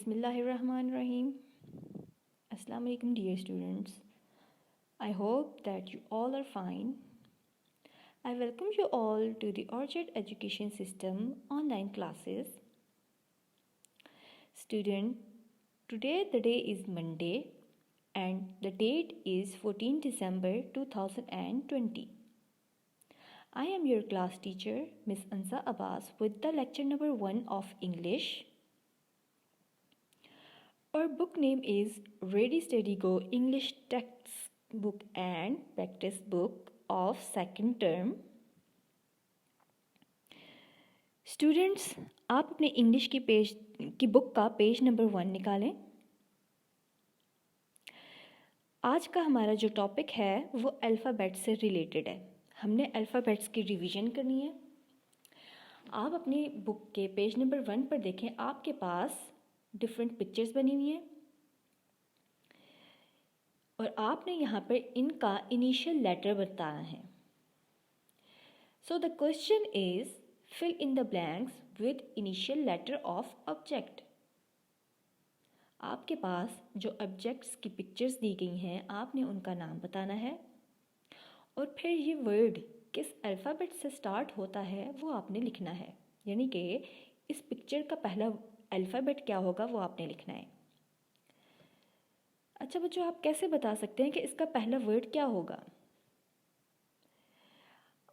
Bismillahirrahmanirrahim. Assalamu alaikum dear students. I hope that you all are fine. I welcome you all to the Orchard Education System online classes. Student, today the day is Monday and the date is 14 December 2020. I am your class teacher Miss Ansa Abbas with the lecture number 1 of English. Our book name is Ready Steady Go English Textbook and Practice Book of second term. Students, आप अपने English की book का page number 1 निकालें. आज का हमारा जो topic है वो अल्फ़ाबेट से रिलेटेड है. हमने अल्फ़ाबेट्स की रिवीजन करनी है. आप अपनी बुक के पेज नंबर 1 पर देखें, आपके पास डिफरेंट पिक्चर्स बनी हुई हैं और आपने यहाँ पर इनका इनिशियल लेटर बताना है. So the question is fill in the blanks with initial letter of object. आपके पास जो ऑब्जेक्ट्स की पिक्चर्स दी गई हैं, आपने उनका नाम बताना है और फिर ये वर्ड किस अल्फ़ाबेट से स्टार्ट होता है वो आपने लिखना है. यानी कि इस पिक्चर का पहला अल्फ़ाबेट क्या होगा वो आपने लिखना है. अच्छा बच्चों, आप कैसे बता सकते हैं कि इसका पहला वर्ड क्या होगा?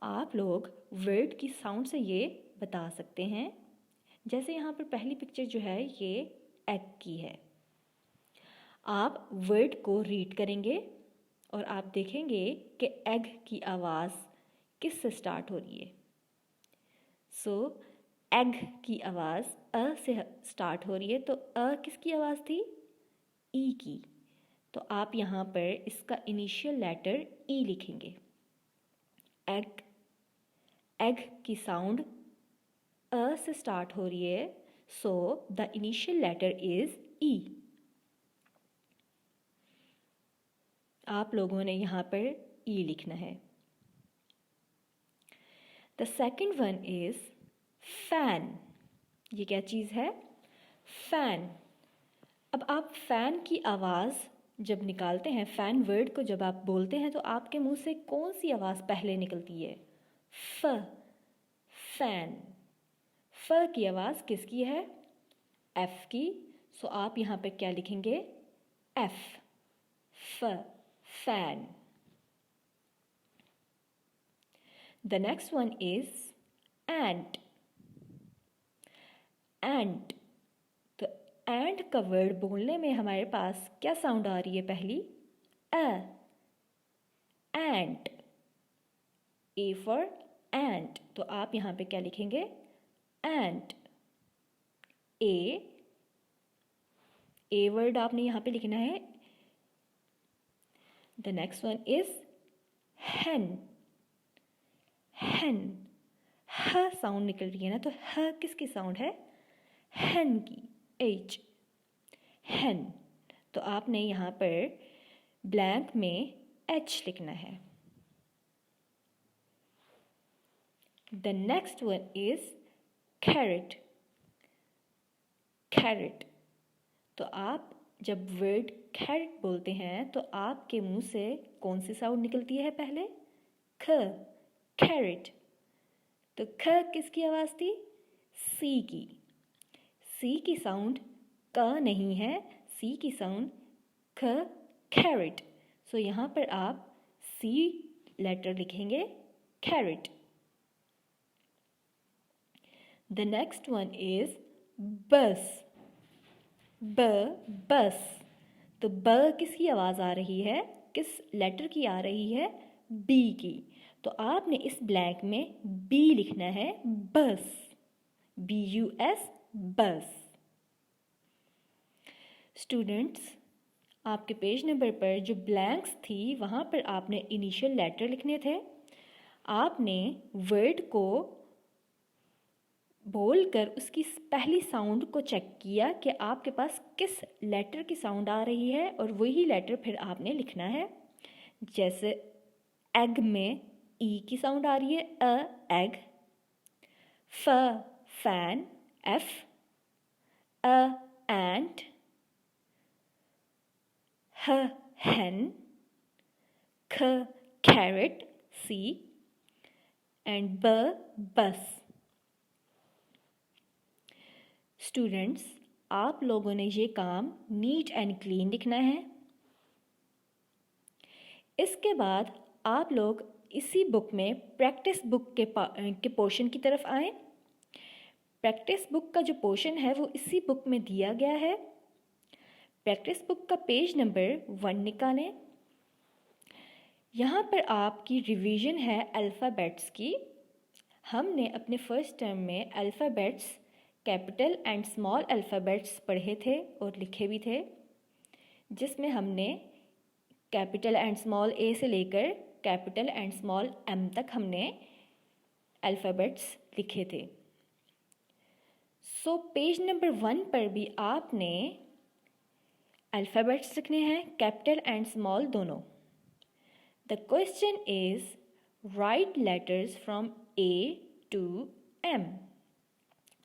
आप लोग वर्ड की साउंड से ये बता सकते हैं. जैसे यहाँ पर पहली पिक्चर जो है ये एग की है. आप वर्ड को रीड करेंगे और आप देखेंगे कि एग की आवाज़ किस से स्टार्ट हो रही है. सो एग की आवाज़ अ से स्टार्ट हो रही है. तो अ किसकी आवाज़ थी? ई की. तो आप यहाँ पर इसका इनिशियल लेटर ई लिखेंगे. एग की साउंड अ से स्टार्ट हो रही है. So the initial letter is E. आप लोगों ने यहाँ पर ई लिखना है. The second one is fan. ये क्या चीज़ है? फ़ैन. अब आप फ़ैन की आवाज़ जब निकालते हैं, फ़ैन वर्ड को जब आप बोलते हैं तो आपके मुंह से कौन सी आवाज़ पहले निकलती है? फ. फ़ैन. फ की आवाज़ किसकी है? एफ़ की. सो आप यहाँ पे क्या लिखेंगे? एफ़. फ. Fan. The next one is ant. Ant. तो एंट का वर्ड बोलने में हमारे पास क्या साउंड आ रही है? पहली अ. एंट. ए फॉर एंट. तो आप यहाँ पे क्या लिखेंगे? एंट. ए वर्ड आपने यहाँ पे लिखना है. द नेक्स्ट वन इज हैन. हैन. ह साउंड निकल रही है ना, तो ह किसकी साउंड है? हैन की. एच. हैन. तो आपने यहाँ पर ब्लैंक में एच लिखना है. The next one is carrot. Carrot. तो आप जब वर्ड कैरेट बोलते हैं तो आपके मुंह से कौन सी साउंड निकलती है? पहले ख. कैरेट. तो ख किसकी आवाज़ थी? सी की. सी की साउंड क नहीं है, सी की साउंड ख. कैरेट. सो यहाँ पर आप सी लेटर लिखेंगे, carrot. The next one is bus. Bus. तो ब किसकी आवाज़ आ रही है? किस लेटर की आ रही है? बी की. तो आपने इस ब्लैंक में बी लिखना है. बस. BUS. बस. स्टूडेंट्स, आपके पेज नंबर पर जो ब्लैंक्स थी वहाँ पर आपने इनिशियल लेटर लिखने थे. आपने वर्ड को बोलकर उसकी पहली साउंड को चेक किया कि आपके पास किस लेटर की साउंड आ रही है और वही लेटर फिर आपने लिखना है. जैसे एग में ई की साउंड आ रही है, अ एग. फ. फैन. एफ. अ एंट. ह hen, ख carrot, C, and B bus. Students, आप लोगों ने ये काम नीट एंड क्लीन लिखना है। इसके बाद आप लोग इसी बुक में प्रैक्टिस बुक के पोर्शन की तरफ आएँ। प्रैक्टिस बुक का जो पोर्शन है वो इसी बुक में दिया गया है। प्रैक्टिस बुक का पेज नंबर 1 निकालें। यहाँ पर आपकी रिवीजन है अल्फ़ाबेट्स की। हमने अपने फर्स्ट टर्म में alphabets capital and small alphabets पढ़े थे और लिखे भी थे, जिसमें हमने कैपिटल एंड स्मॉल ए से लेकर कैपिटल एंड स्मॉल एम तक हमने अल्फ़ाबेट्स लिखे थे। सो पेज नंबर 1 पर भी आपने अल्फ़ाबेट्स लिखने हैं, कैपिटल एंड स्मॉल दोनों। The question is write letters from A to M.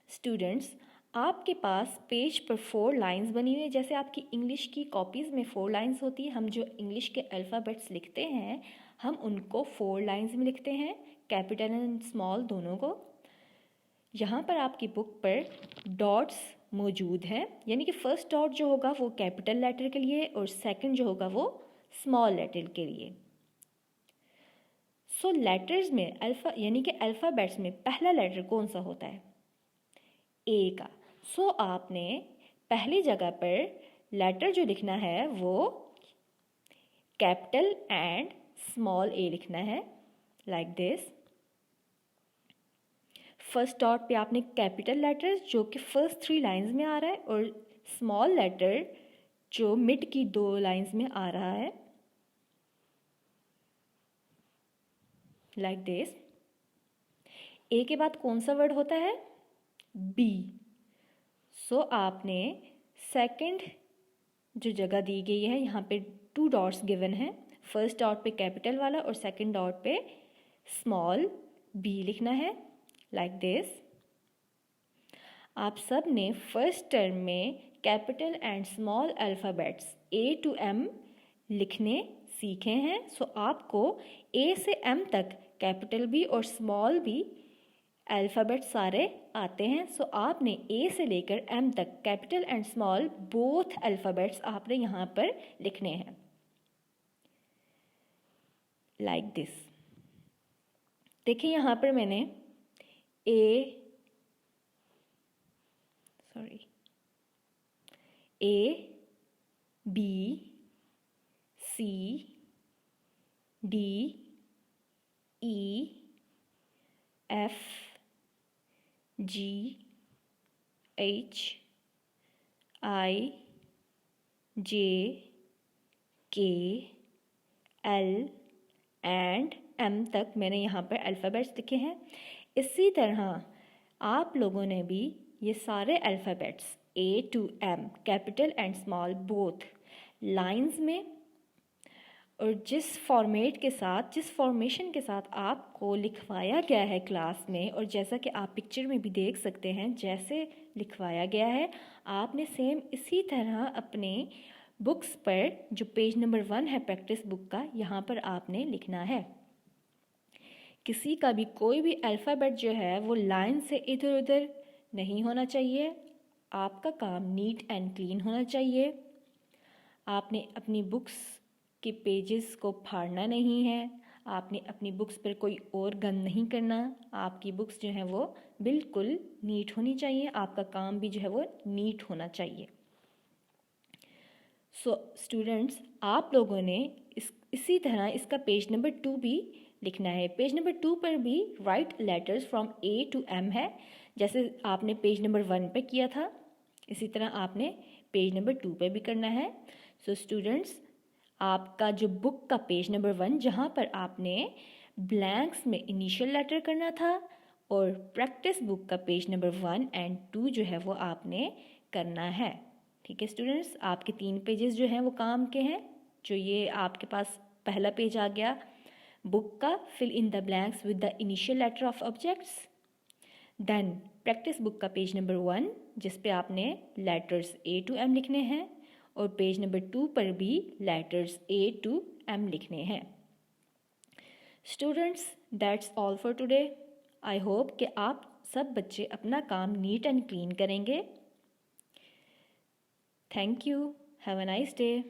Students, आपके पास पेज पर 4 लाइंस बनी हुई है। जैसे आपकी इंग्लिश की कॉपीज़ में 4 लाइंस होती है, हम जो इंग्लिश के अल्फ़ाबेट्स लिखते हैं हम उनको 4 लाइंस में लिखते हैं, कैपिटल एंड स्मॉल दोनों को। यहाँ पर आपकी बुक पर डॉट्स मौजूद हैं, यानी कि फर्स्ट डॉट जो होगा वो कैपिटल लेटर के लिए और सेकंड जो होगा वो स्मॉल लेटर के लिए। सो लेटर्स में अल्फ़ा यानी कि अल्फ़ाबेट्स में पहला लेटर कौन सा होता है? ए का। सो आपने पहली जगह पर लेटर जो लिखना है वो कैपिटल एंड स्मॉल ए लिखना है, लाइक दिस। फर्स्ट डॉट पे आपने कैपिटल लेटर जो कि फर्स्ट 3 लाइंस में आ रहा है और स्मॉल लेटर जो मिड की 2 लाइंस में आ रहा है, लाइक दिस। ए के बाद कौन सा वर्ड होता है? बी। सो आपने सेकंड जो जगह दी गई है यहाँ पे 2 डॉट्स गिवन है। फर्स्ट डॉट पे कैपिटल वाला और सेकंड डॉट पे स्मॉल बी लिखना है, लाइक दिस। आप सब ने फर्स्ट टर्म में capital and small alphabets A to M लिखने सीखे हैं। सो आपको ए से एम तक कैपिटल भी और स्मॉल भी अल्फ़ाबेट सारे आते हैं। सो आपने ए से लेकर एम तक capital and small both alphabets आपने यहाँ पर लिखने हैं, लाइक दिस। देखिए यहाँ पर मैंने A B C D E F G H I J K L and M तक मैंने यहाँ पर अल्फ़ाबेट्स लिखे हैं। इसी तरह आप लोगों ने भी ये सारे alphabets A to M capital and small both lines में और जिस फॉर्मेट के साथ जिस फॉर्मेशन के साथ आपको लिखवाया गया है क्लास में, और जैसा कि आप पिक्चर में भी देख सकते हैं जैसे लिखवाया गया है, आपने सेम इसी तरह अपने बुक्स पर जो पेज नंबर 1 है प्रैक्टिस बुक का, यहाँ पर आपने लिखना है। किसी का भी कोई भी अल्फ़ाबेट जो है वो लाइन से इधर उधर नहीं होना चाहिए। आपका काम नीट एंड क्लीन होना चाहिए। आपने अपनी बुक्स के पेजेस को फाड़ना नहीं है, आपने अपनी बुक्स पर कोई और गंद नहीं करना। आपकी बुक्स जो हैं वो बिल्कुल नीट होनी चाहिए, आपका काम भी जो है वो नीट होना चाहिए। सो स्टूडेंट्स, आप लोगों ने इसी तरह इसका पेज नंबर 2 भी लिखना है। पेज नंबर 2 पर भी write letters from A to M है, जैसे आपने पेज नंबर 1 पे किया था इसी तरह आपने पेज नंबर 2 पे भी करना है। सो स्टूडेंट्स, आपका जो बुक का पेज नंबर 1 जहाँ पर आपने ब्लैंक्स में इनिशियल लेटर करना था, और प्रैक्टिस बुक का पेज नंबर 1 एंड 2 जो है वो आपने करना है। ठीक है स्टूडेंट्स, आपके 3 पेजेस जो हैं वो काम के हैं। जो ये आपके पास पहला पेज आ गया बुक का, fill in the blanks with the initial letter of objects. Then practice book का पेज नंबर 1 जिस पे आपने लेटर्स ए टू एम लिखने हैं, और पेज नंबर 2 पर भी लेटर्स A to M लिखने हैं। Students, that's all for today. I hope कि आप सब बच्चे अपना काम नीट एंड क्लीन करेंगे। Thank you. Have a nice day.